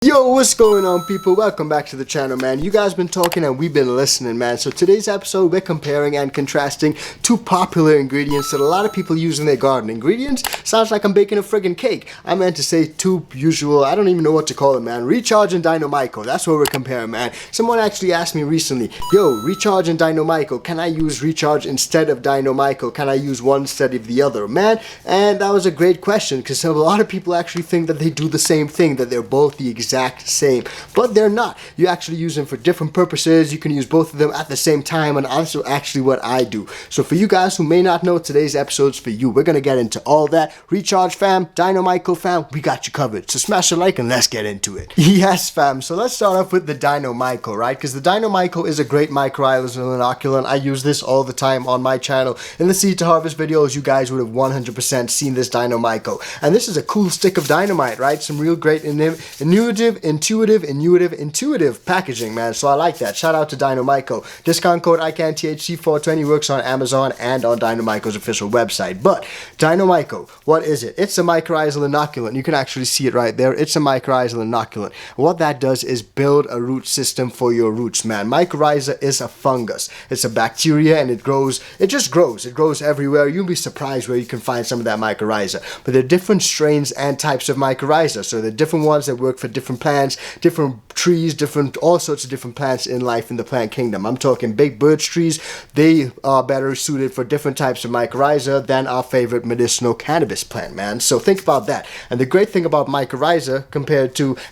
Yo, what's going on, people? Welcome back to the channel, man. You guys been talking and we've been listening, man. So today's episode, we're comparing and contrasting two popular ingredients that a lot of people use in their garden. Ingredients? Sounds like I'm baking a friggin' cake. I meant to say two usual, I don't even know what to call them, man. Recharge and Dynomyco. That's what we're comparing, man. Someone actually asked me recently, yo, Recharge and Dynomyco, can I use Recharge instead of Dynomyco? Can I use one instead of the other, man? And that was a great question, because a lot of people actually think that they do the same thing, that they're both the exact same, but they're not. You actually use them for different purposes. You can use both of them at the same time, and also actually what I do. So for you guys who may not know, today's episode's for you. We're gonna get into all that. Recharge fam, Dynomyco fam, we got you covered. So smash a like and let's get into it. Yes fam, so let's start off with the Dynomyco, right? Because the Dynomyco is a great mycorrhizal inoculant. I use this all the time on my channel. In the seed to harvest videos, you guys would have 100% seen this Dynomyco. And this is a cool stick of dynamite, right? Some real great intuitive packaging, man. So I like that. Shout out to Dynomyco. Discount code ICANTHC420 works on Amazon and on Dynomyco's official website. But Dynomyco, what is it? It's a mycorrhizal inoculant. You can actually see it right there. It's a mycorrhizal inoculant. What that does is build a root system for your roots, man. Mycorrhiza is a fungus. It's a bacteria and it grows. It just grows. It grows everywhere. You'll be surprised where you can find some of that mycorrhiza. But there are different strains and types of mycorrhiza. So there are different ones that work for different plants, different trees, all sorts of different plants in life in the plant kingdom. I'm talking big birch trees. They are better suited for different types of mycorrhiza than our favorite medicinal cannabis plant, man. So think about that. And the great thing about mycorrhiza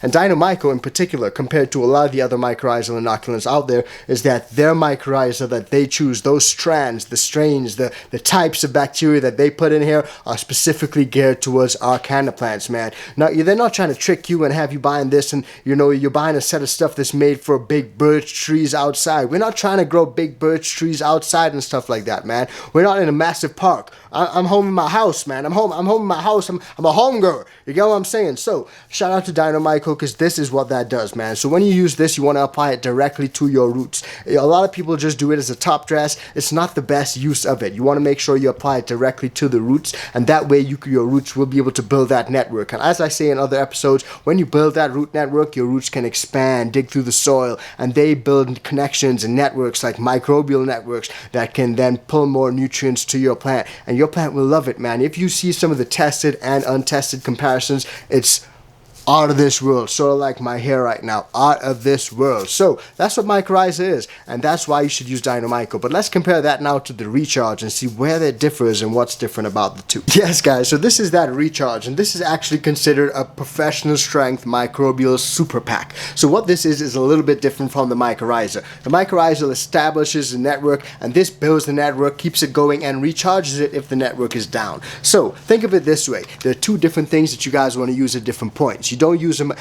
and Dynomyco in particular, compared to a lot of the other mycorrhizal inoculants out there, is that their mycorrhiza that they choose, those strands, the strains, the types of bacteria that they put in here are specifically geared towards our canna plants, man. Now, they're not trying to trick you and have you buying this and you're buying a set of stuff that's made for big birch trees outside. We're not trying to grow big birch trees outside and stuff like that, man. We're not in a massive park. I'm home in my house, man. I'm home in my house. I'm a home girl. You get what I'm saying? So shout out to Dynomyco, because this is what that does, man. So when you use this, you want to apply it directly to your roots. A lot of people just do it as a top dress. It's not the best use of it. You want to make sure you apply it directly to the roots, and that way your roots will be able to build that network. And as I say in other episodes, when you build that root network, your roots can expand, dig through the soil, and they build connections and networks like microbial networks that can then pull more nutrients to your plant, and your plant will love it, man. If you see some of the tested and untested comparisons, it's out of this world, sort of like my hair right now, out of this world. So that's what mycorrhiza is, and that's why you should use Dynomyco. But let's compare that now to the Recharge and see where that differs and what's different about the two. Yes guys, so this is that Recharge, and this is actually considered a professional strength microbial super pack. So what this is a little bit different from the mycorrhiza. The mycorrhiza establishes a network, and this builds the network, keeps it going, and recharges it if the network is down. So think of it this way. There are two different things that you guys want to use at different points. You don't use them,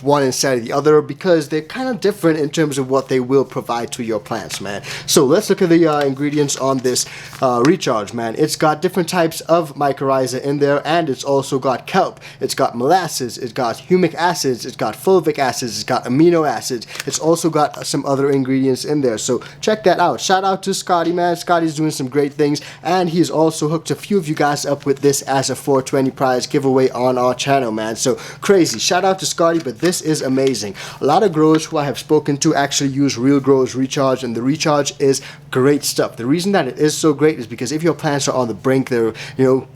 one instead of the other, because they're kind of different in terms of what they will provide to your plants, man. So let's look at the ingredients on this Recharge, man. It's got different types of mycorrhiza in there, and it's also got kelp, it's got molasses, it's got humic acids, it's got fulvic acids, it's got amino acids. It's also got some other ingredients in there, so check that out. Shout out to Scotty, man. Scotty's doing some great things, and he's also hooked a few of you guys up with this as a 420 prize giveaway on our channel, man. So crazy. Shout out to Scotty, but this is amazing. A lot of growers who I have spoken to actually use Real Growers Recharge, and the Recharge is great stuff. The reason that it is so great is because if your plants are on the brink, they're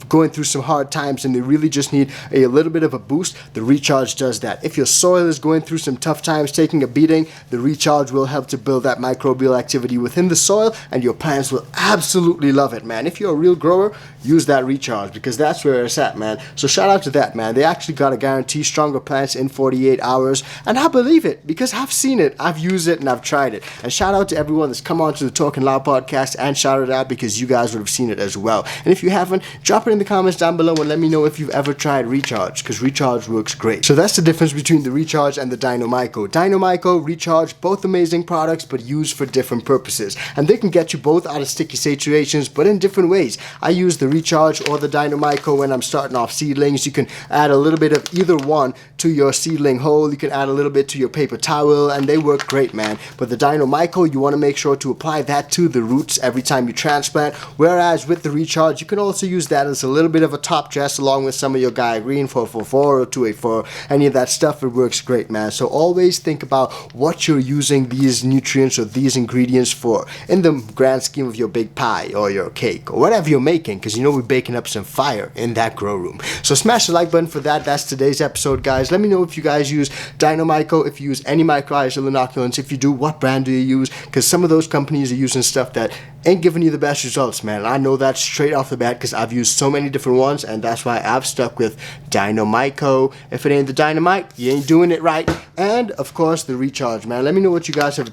going through some hard times and they really just need a little bit of a boost, the Recharge does that. If your soil is going through some tough times, taking a beating, the Recharge will help to build that microbial activity within the soil, and your plants will absolutely love it, man. If you're a real grower, use that Recharge, because that's where it's at, man. So shout out to that, man. They actually got a guarantee, stronger plants in 48 hours, and I believe it because I've seen it, I've used it, and I've tried it. And shout out to everyone that's come on to the Talking Loud podcast and shout it out, because you guys would have seen it as well. And if you haven't, drop it in the comments down below and let me know if you've ever tried Recharge, because Recharge works great. So that's the difference between the Recharge and the Dynomyco. Dynomyco, Recharge, both amazing products, but used for different purposes, and they can get you both out of sticky situations, but in different ways. I use the Recharge or the Dynomyco when I'm starting off seedlings. You can add a little bit of either one to your seedling hole. You can add a little bit to your paper towel, and they work great, man. But the Dynomyco, you want to make sure to apply that to the roots every time you transplant, whereas with the Recharge, you can also use that as a little bit of a top dress along with some of your Gaia Green 444 or 284, any of that stuff. It works great, man. So always think about what you're using these nutrients or these ingredients for in the grand scheme of your big pie or your cake or whatever you're making, because you know we're baking up some fire in that grow room. So smash the like button for that. That's today's episode, guys. Let me know if you guys use Dynomyco, if you use any mycorrhizal inoculants. If you do, what brand do you use? Because some of those companies are using stuff that ain't giving you the best results, man. I know that straight off the bat because I've used so many different ones, and that's why I've stuck with Dynomyco. If it ain't the dynamite, you ain't doing it right. And of course the Recharge, man. Let me know what you guys have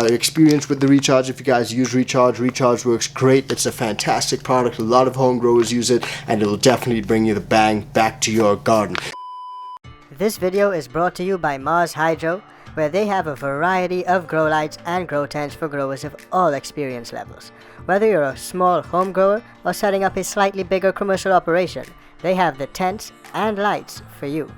experienced with the Recharge. If you guys use Recharge, Recharge works great. It's a fantastic product. A lot of home growers use it, and it'll definitely bring you the bang back to your garden. This video is brought to you by Mars Hydro, where they have a variety of grow lights and grow tents for growers of all experience levels. Whether you're a small home grower or setting up a slightly bigger commercial operation, they have the tents and lights for you.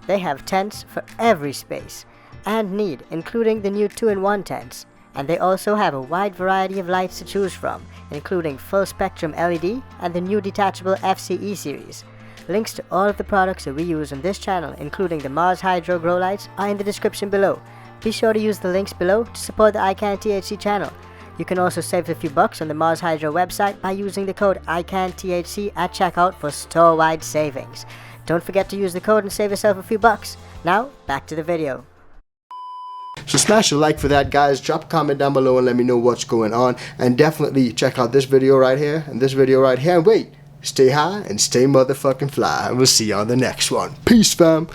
They have tents for every space and need, including the new 2-in-1 tents. And they also have a wide variety of lights to choose from, including full spectrum LED and the new detachable FCE series. Links to all of the products that we use on this channel, including the Mars Hydro grow lights, are in the description below. Be sure to use the links below to support the iCanTHC channel. You can also save a few bucks on the Mars Hydro website by using the code iCanTHC at checkout for store-wide savings. Don't forget to use the code and save yourself a few bucks. Now, back to the video. So smash a like for that, guys. Drop a comment down below and let me know what's going on. And definitely check out this video right here and this video right here. And wait, stay high and stay motherfucking fly. And we'll see you on the next one. Peace, fam.